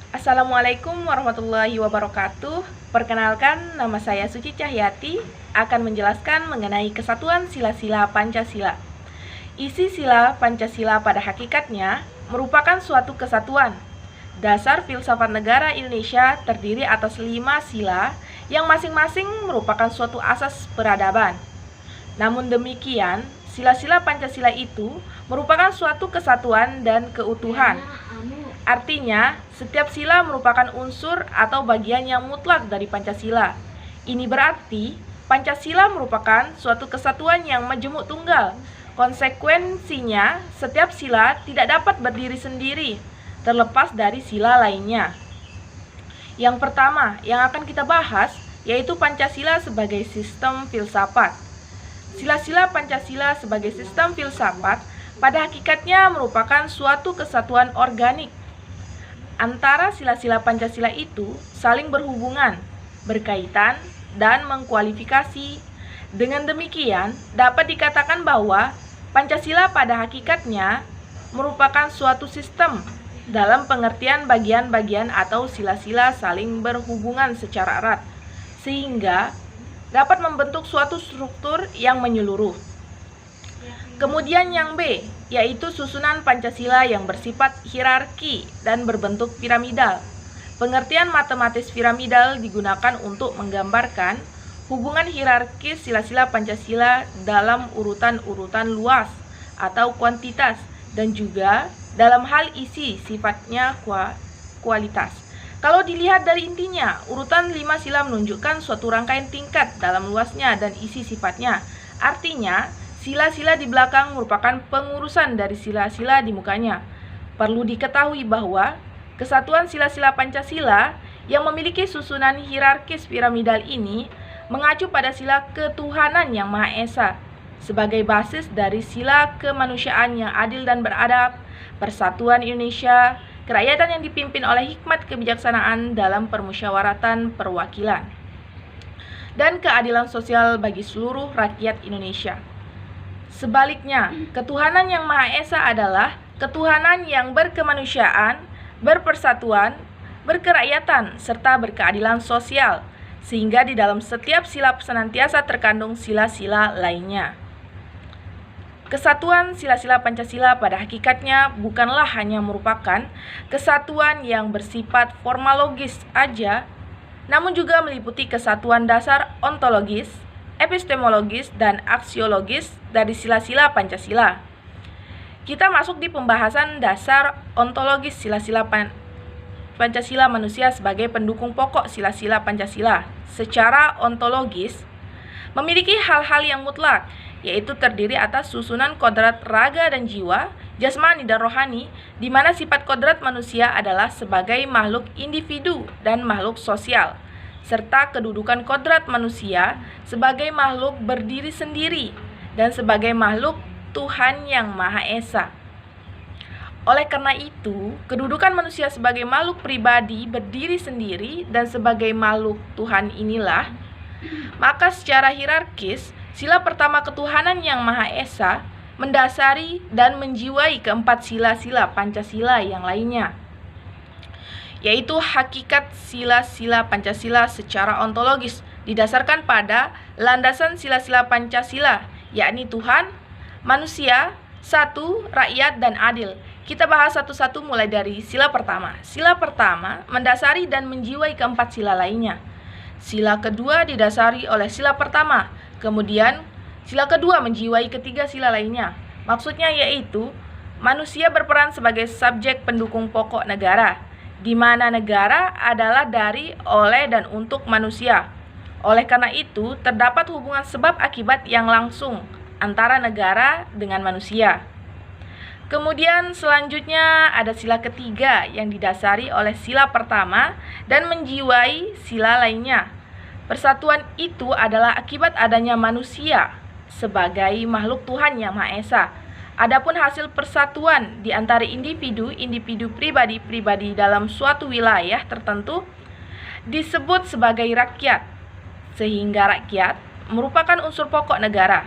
Assalamualaikum warahmatullahi wabarakatuh. Perkenalkan, nama saya Suci Cahyati akan menjelaskan mengenai kesatuan sila-sila Pancasila. Isi sila Pancasila pada hakikatnya merupakan suatu kesatuan. Dasar filsafat negara Indonesia terdiri atas 5 sila yang masing-masing merupakan suatu asas peradaban. Namun demikian, sila-sila Pancasila itu merupakan suatu kesatuan dan keutuhan. Artinya, setiap sila merupakan unsur atau bagian yang mutlak dari Pancasila. Ini berarti Pancasila merupakan suatu kesatuan yang majemuk tunggal. Konsekuensinya, setiap sila tidak dapat berdiri sendiri, terlepas dari sila lainnya. Yang pertama yang akan kita bahas yaitu Pancasila sebagai sistem filsafat. Sila-sila Pancasila sebagai sistem filsafat pada hakikatnya merupakan suatu kesatuan organik. Antara sila-sila Pancasila itu saling berhubungan, berkaitan, dan mengkualifikasi. Dengan demikian, dapat dikatakan bahwa Pancasila pada hakikatnya merupakan suatu sistem dalam pengertian bagian-bagian atau sila-sila saling berhubungan secara erat, sehingga dapat membentuk suatu struktur yang menyeluruh. Kemudian yang B, yaitu susunan Pancasila yang bersifat hierarki dan berbentuk piramidal. Pengertian matematis piramidal digunakan untuk menggambarkan hubungan hierarkis sila-sila Pancasila dalam urutan-urutan luas atau kuantitas dan juga dalam hal isi sifatnya kualitas. Kalau dilihat dari intinya, urutan 5 sila menunjukkan suatu rangkaian tingkat dalam luasnya dan isi sifatnya. Artinya, sila-sila di belakang merupakan pengurusan dari sila-sila di mukanya. Perlu diketahui bahwa kesatuan sila-sila Pancasila yang memiliki susunan hierarkis piramidal ini mengacu pada sila ketuhanan yang Maha Esa sebagai basis dari sila kemanusiaan yang adil dan beradab, persatuan Indonesia, kerakyatan yang dipimpin oleh hikmat kebijaksanaan dalam permusyawaratan perwakilan, dan keadilan sosial bagi seluruh rakyat Indonesia. Sebaliknya, ketuhanan yang Maha Esa adalah ketuhanan yang berkemanusiaan, berpersatuan, berkerakyatan, serta berkeadilan sosial, sehingga di dalam setiap sila senantiasa terkandung sila-sila lainnya. Kesatuan sila-sila Pancasila pada hakikatnya bukanlah hanya merupakan kesatuan yang bersifat formalogis aja, namun juga meliputi kesatuan dasar ontologis, epistemologis, dan aksiologis dari sila-sila Pancasila. Kita masuk di pembahasan dasar ontologis sila-sila Pancasila manusia sebagai pendukung pokok sila-sila Pancasila. Secara ontologis, memiliki hal-hal yang mutlak, yaitu terdiri atas susunan kodrat raga dan jiwa, jasmani dan rohani, di mana sifat kodrat manusia adalah sebagai makhluk individu dan makhluk sosial, serta kedudukan kodrat manusia sebagai makhluk berdiri sendiri dan sebagai makhluk Tuhan yang Maha Esa. Oleh karena itu, kedudukan manusia sebagai makhluk pribadi berdiri sendiri dan sebagai makhluk Tuhan inilah, maka secara hierarkis, sila pertama ketuhanan yang Maha Esa mendasari dan menjiwai keempat sila-sila Pancasila yang lainnya, yaitu hakikat sila-sila Pancasila secara ontologis didasarkan pada landasan sila-sila Pancasila, yakni Tuhan, manusia, satu, rakyat, dan adil. Kita bahas satu-satu mulai dari sila pertama. Sila pertama mendasari dan menjiwai keempat sila lainnya. Sila kedua didasari oleh sila pertama, kemudian sila kedua menjiwai ketiga sila lainnya. Maksudnya yaitu manusia berperan sebagai subjek pendukung pokok negara, di mana negara adalah dari, oleh, dan untuk manusia. Oleh karena itu, terdapat hubungan sebab akibat yang langsung antara negara dengan manusia. Kemudian selanjutnya ada sila ketiga yang didasari oleh sila pertama dan menjiwai sila lainnya. Persatuan itu adalah akibat adanya manusia sebagai makhluk Tuhan yang Maha Esa. Adapun hasil persatuan di antara individu pribadi-pribadi dalam suatu wilayah tertentu disebut sebagai rakyat, sehingga rakyat merupakan unsur pokok negara.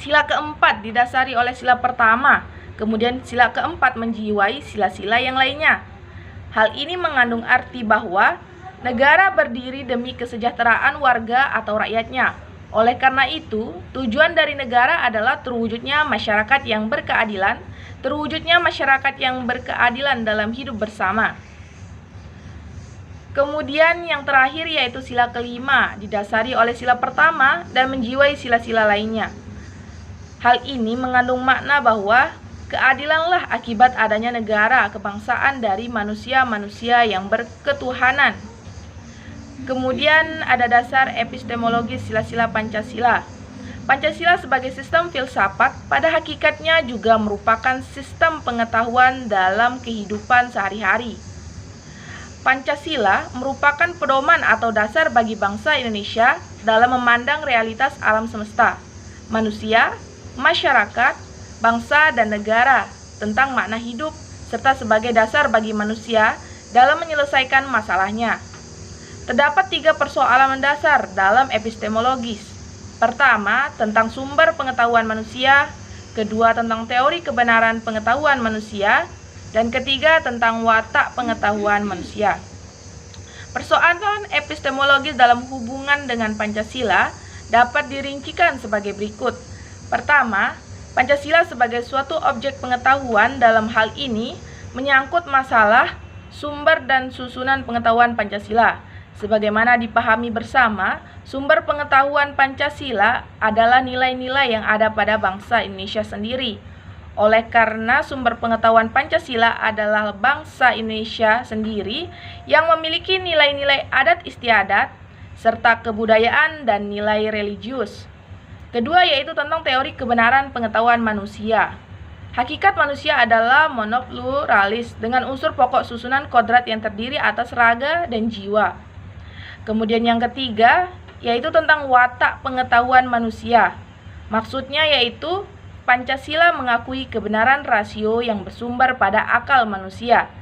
Sila keempat didasari oleh sila pertama, kemudian sila keempat menjiwai sila-sila yang lainnya. Hal ini mengandung arti bahwa negara berdiri demi kesejahteraan warga atau rakyatnya. Oleh karena itu, tujuan dari negara adalah terwujudnya masyarakat yang berkeadilan, dalam hidup bersama. Kemudian yang terakhir yaitu sila kelima, didasari oleh sila pertama dan menjiwai sila-sila lainnya. Hal ini mengandung makna bahwa keadilanlah akibat adanya negara kebangsaan dari manusia-manusia yang berketuhanan. Kemudian ada dasar epistemologis sila-sila Pancasila. Pancasila sebagai sistem filsafat pada hakikatnya juga merupakan sistem pengetahuan dalam kehidupan sehari-hari. Pancasila merupakan pedoman atau dasar bagi bangsa Indonesia dalam memandang realitas alam semesta, manusia, masyarakat, bangsa, dan negara, tentang makna hidup, serta sebagai dasar bagi manusia dalam menyelesaikan masalahnya. Terdapat 3 persoalan mendasar dalam epistemologis. Pertama, tentang sumber pengetahuan manusia, kedua, tentang teori kebenaran pengetahuan manusia, dan ketiga, tentang watak pengetahuan manusia. Persoalan epistemologis dalam hubungan dengan Pancasila dapat dirincikan sebagai berikut. Pertama, Pancasila sebagai suatu objek pengetahuan dalam hal ini menyangkut masalah sumber dan susunan pengetahuan Pancasila. Sebagaimana dipahami bersama, sumber pengetahuan Pancasila adalah nilai-nilai yang ada pada bangsa Indonesia sendiri. Oleh karena sumber pengetahuan Pancasila adalah bangsa Indonesia sendiri yang memiliki nilai-nilai adat istiadat serta kebudayaan dan nilai religius. Kedua yaitu tentang teori kebenaran pengetahuan manusia. Hakikat manusia adalah monopluralis dengan unsur pokok susunan kodrat yang terdiri atas raga dan jiwa. Kemudian yang ketiga yaitu tentang watak pengetahuan manusia. Maksudnya yaitu Pancasila mengakui kebenaran rasio yang bersumber pada akal manusia,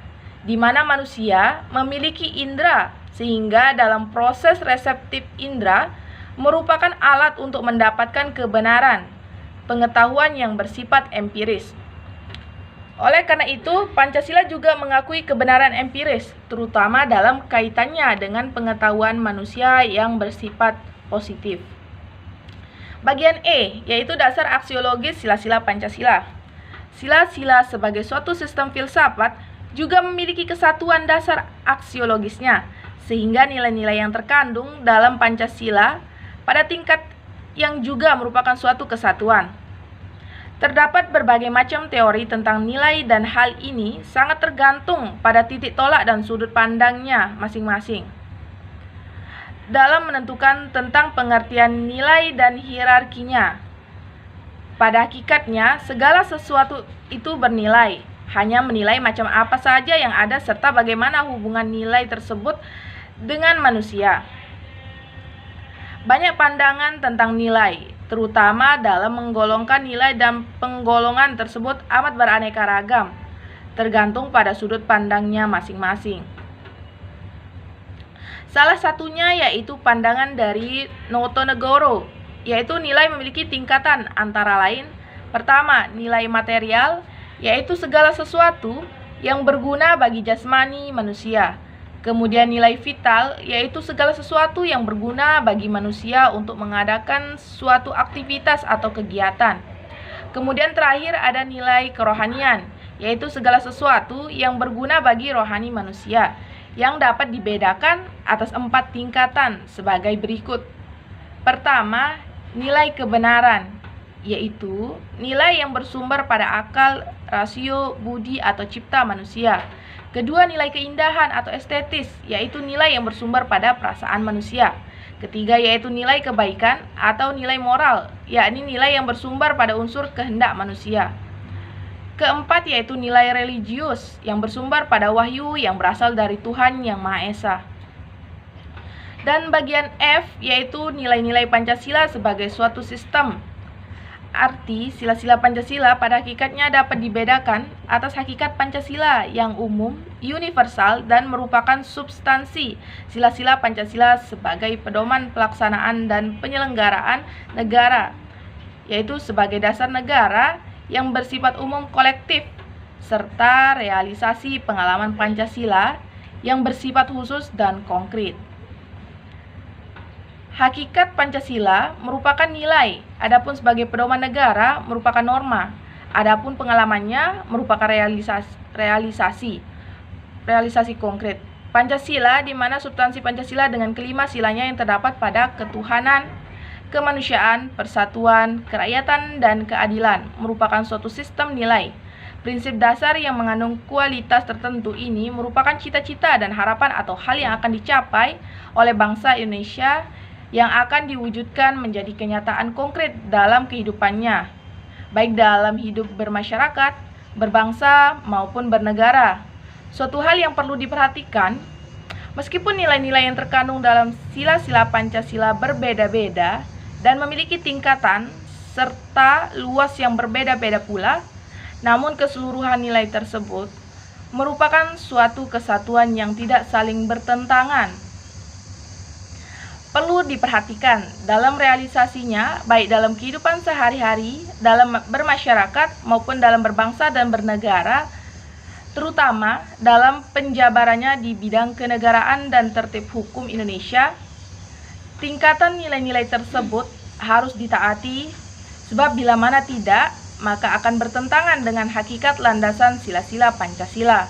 di mana manusia memiliki indera sehingga dalam proses reseptif indera merupakan alat untuk mendapatkan kebenaran, pengetahuan yang bersifat empiris. Oleh karena itu, Pancasila juga mengakui kebenaran empiris, terutama dalam kaitannya dengan pengetahuan manusia yang bersifat positif. Bagian E, yaitu dasar aksiologis sila-sila Pancasila. Sila-sila sebagai suatu sistem filsafat juga memiliki kesatuan dasar aksiologisnya, sehingga nilai-nilai yang terkandung dalam Pancasila pada tingkat yang juga merupakan suatu kesatuan. Terdapat berbagai macam teori tentang nilai dan hal ini sangat tergantung pada titik tolak dan sudut pandangnya masing-masing dalam menentukan tentang pengertian nilai dan hierarkinya. Pada hakikatnya, segala sesuatu itu bernilai, hanya menilai macam apa saja yang ada serta bagaimana hubungan nilai tersebut dengan manusia. Banyak pandangan tentang nilai, terutama dalam menggolongkan nilai dan penggolongan tersebut amat beraneka ragam, tergantung pada sudut pandangnya masing-masing. Salah satunya yaitu pandangan dari Notonegoro, yaitu nilai memiliki tingkatan antara lain. Pertama, nilai material, yaitu segala sesuatu yang berguna bagi jasmani manusia. Kemudian nilai vital, yaitu segala sesuatu yang berguna bagi manusia untuk mengadakan suatu aktivitas atau kegiatan. Kemudian terakhir ada nilai kerohanian, yaitu segala sesuatu yang berguna bagi rohani manusia, yang dapat dibedakan atas 4 tingkatan sebagai berikut. Pertama, nilai kebenaran, yaitu nilai yang bersumber pada akal, rasio, budi, atau cipta manusia. Kedua, nilai keindahan atau estetis, yaitu nilai yang bersumber pada perasaan manusia. Ketiga, yaitu nilai kebaikan atau nilai moral, yakni nilai yang bersumber pada unsur kehendak manusia. Keempat, yaitu nilai religius yang bersumber pada wahyu yang berasal dari Tuhan Yang Maha Esa. Dan bagian F, yaitu nilai-nilai Pancasila sebagai suatu sistem. Arti sila-sila Pancasila pada hakikatnya dapat dibedakan atas hakikat Pancasila yang umum, universal, dan merupakan substansi sila-sila Pancasila sebagai pedoman pelaksanaan dan penyelenggaraan negara, yaitu sebagai dasar negara yang bersifat umum kolektif. serta realisasi pengalaman Pancasila yang bersifat khusus dan konkret. Hakikat Pancasila merupakan nilai, adapun sebagai pedoman negara merupakan norma, adapun pengalamannya merupakan realisasi konkret. Pancasila, di mana substansi Pancasila dengan kelima silanya yang terdapat pada ketuhanan, kemanusiaan, persatuan, kerakyatan, dan keadilan, merupakan suatu sistem nilai. Prinsip dasar yang mengandung kualitas tertentu ini merupakan cita-cita dan harapan atau hal yang akan dicapai oleh bangsa Indonesia yang akan diwujudkan menjadi kenyataan konkret dalam kehidupannya, baik dalam hidup bermasyarakat, berbangsa, maupun bernegara. Suatu hal yang perlu diperhatikan, meskipun nilai-nilai yang terkandung dalam sila-sila Pancasila berbeda-beda dan memiliki tingkatan serta luas yang berbeda-beda pula, namun keseluruhan nilai tersebut merupakan suatu kesatuan yang tidak saling bertentangan. Perlu diperhatikan dalam realisasinya, baik dalam kehidupan sehari-hari, dalam bermasyarakat, maupun dalam berbangsa dan bernegara, terutama dalam penjabarannya di bidang kenegaraan dan tertib hukum Indonesia. Tingkatan nilai-nilai tersebut harus ditaati, sebab bila mana tidak, maka akan bertentangan dengan hakikat landasan sila-sila Pancasila.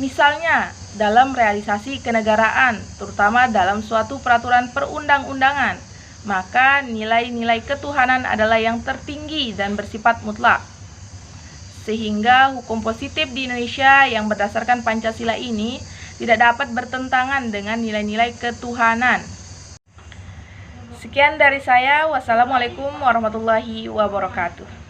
Misalnya, dalam realisasi kenegaraan, terutama dalam suatu peraturan perundang-undangan, maka nilai-nilai ketuhanan adalah yang tertinggi dan bersifat mutlak. Sehingga hukum positif di Indonesia yang berdasarkan Pancasila ini tidak dapat bertentangan dengan nilai-nilai ketuhanan. Sekian dari saya. Wassalamualaikum warahmatullahi wabarakatuh.